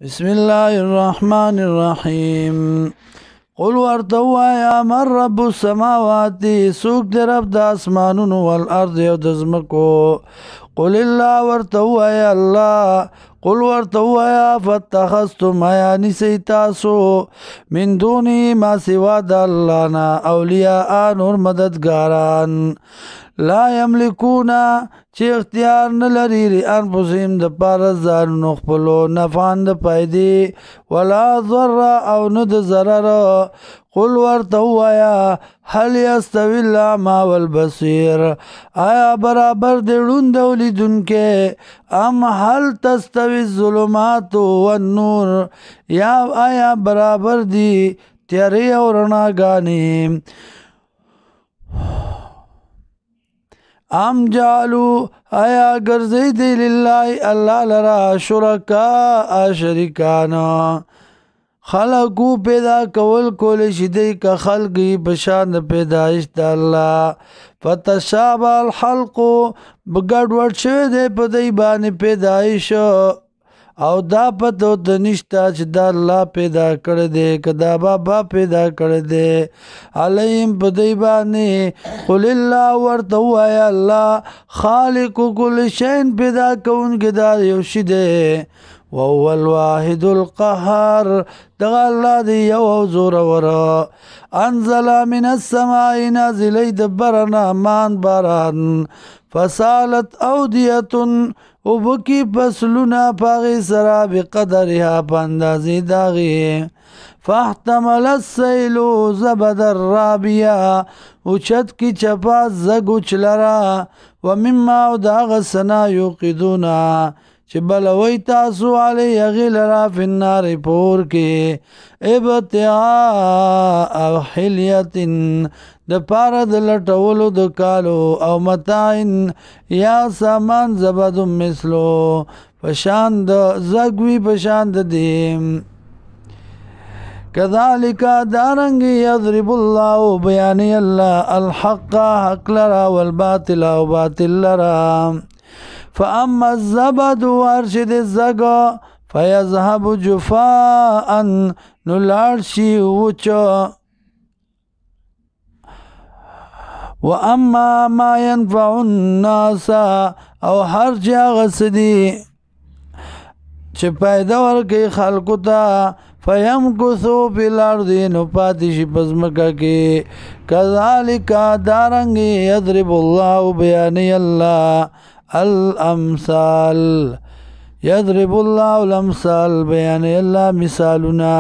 بسم الله الرحمن الرحيم قل ورتوا يا من رب السماوات سوق در رب د اسمانونو والارض او د زمکو قل الله ورتوا يا الله قل ورتوا يا فاتخذتم يا نسيتاسو من دوني ما سوا د الله نا اولیاء نور مددگاران لا یملکونا چې اختیار نه لري انفسهم د پاره ځانونو خپلو نفعان د پیدې ولا ضر او نه د ضرر قل ورته ووایه هل یستوي الاعمى والبصیر آیا برابر دی ړوند او لیدونکی ام هل تستوي الظلمات والنور یا آیا برابر دی تیارې او رڼاګانې ام جالو آیا گرزی دی للہ اللہ لرا شرکا شریکانا خلقو پیدا کول کول شدی کا خلقی بشاند پیدایش دا اللہ فتشابه الحلق بگڑ وڑ شوی دی پدی بانی پیدایش او دا پتو تنشتا چې دا الله پیدا کړی دی که دا بابا پیدا کړی دی علیهم په دوی باندې قل الله ورته ووایه الله خالق کل شین پیدا کوونکی دا یو شی دی وهو الواحد القهار دغه الله دی یو او زورور انزل من السماء نازلی د برنا مان باران فسالت اودیه او بکی پسلونا پاغی سرا بقدرها پاندازی داغی فاحتمل السیلو زبد الرابیا اوچت کی چپا زگو چلرا ومما او داغ سنا یوقیدونا چه بلوی تاسو علی غیل را فی النار پور کی ابتعاء حلیت د پاره د لټولو د کالو او متاعن یا سامان زبد مثلو پشان د زگوی پشان د دیم كذلك دارنگ يضرب الله بیانی اللہ الحق حق لرا والباطل او باطل لرا فاما الزبد وارشد الزگا فيذهب جفاء نلارشی وچو واما ما ينفع الناس او هر چا غسدي چې پیدا ورکي خلقو ته فيمكثو في الارض نو پاتې شي پزمکه کې كذلك دارنګ يضرب الله بیان الله الامثال يضرب الله الامثال بیان الله مثالنا